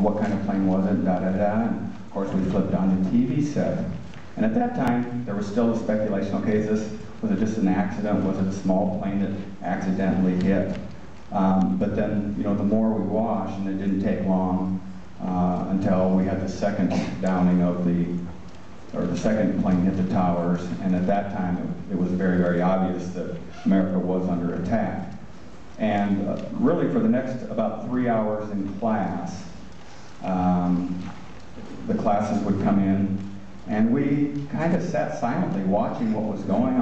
what kind of plane was it, da-da-da, and of course we flipped on the TV set. And at that time, there was still the speculation, okay, was it just an accident? Was it a small plane that accidentally hit? But then, you know, the more we watched, and it didn't take long until we had the second downing of the second plane hit the towers, and at that time it was very, very obvious that America was under attack. And really for the next about 3 hours in class, the classes would come in, and we kind of sat silently watching what was going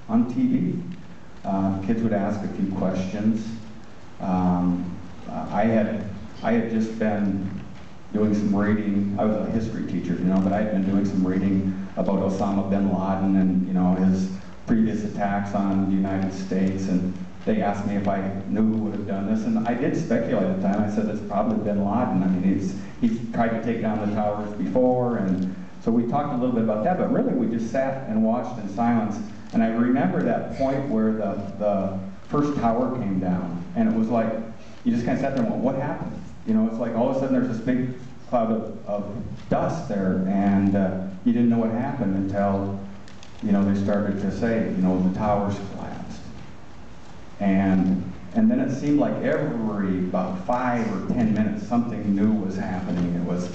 on TV. Kids would ask a few questions. I had just been doing some reading. I was a history teacher, you know, but I had been doing some reading about Osama bin Laden and, you know, his previous attacks on the United States, and they asked me if I knew who would have done this, and I did speculate at the time. I said it's probably bin Laden. I mean, he's tried to take down the towers before, and so we talked a little bit about that, but really we just sat and watched in silence. And I remember that point where the first tower came down, and it was like, you just kind of sat there and went, what happened? You know, it's like all of a sudden there's this big cloud of dust there, and you didn't know what happened until, you know, they started to say, you know, the towers collapsed. And then it seemed like every about 5 or 10 minutes something new was happening. It was,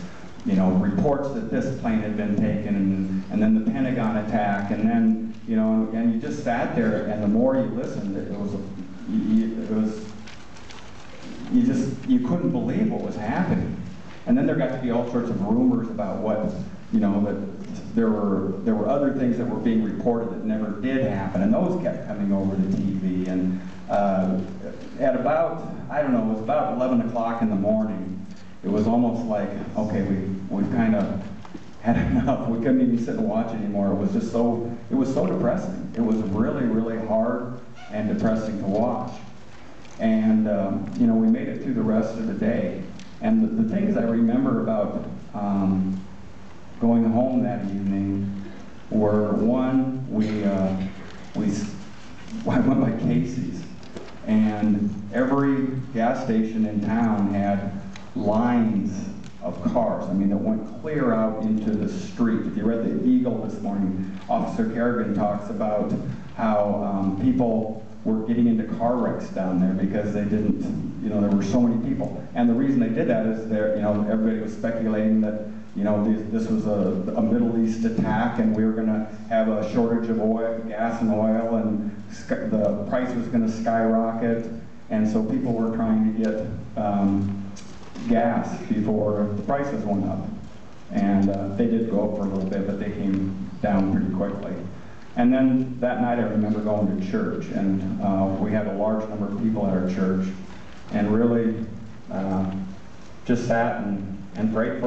you know, reports that this plane had been taken, and then the Pentagon attack, and then, you know, and you just sat there, and the more you listened, you couldn't believe what was happening. And then there got to be all sorts of rumors about what, you know, that there were other things that were being reported that never did happen, and those kept coming over the TV. And at about, I don't know, it was about 11 o'clock in the morning, it was almost like, okay, we've kind of had enough. We couldn't even sit and watch anymore. It was just so, it was so depressing. It was really, really hard and depressing to watch. And, you know, we made it through the rest of the day. And the things I remember about going home that evening were, one, I went by Casey's, and every gas station in town had lines of cars. I mean, it went clear out into the street. If you read the Eagle this morning, Officer Kerrigan talks about how people were getting into car wrecks down there because they didn't, you know, there were so many people. And the reason they did that is you know, everybody was speculating that, you know, this was a Middle East attack, and we were going to have a shortage of oil, gas and oil, and the price was going to skyrocket, and so people were trying to get gas before the prices went up. And they did go up for a little bit, but they came down pretty quickly. And then that night I remember going to church, and we had a large number of people at our church, and really just sat and prayed for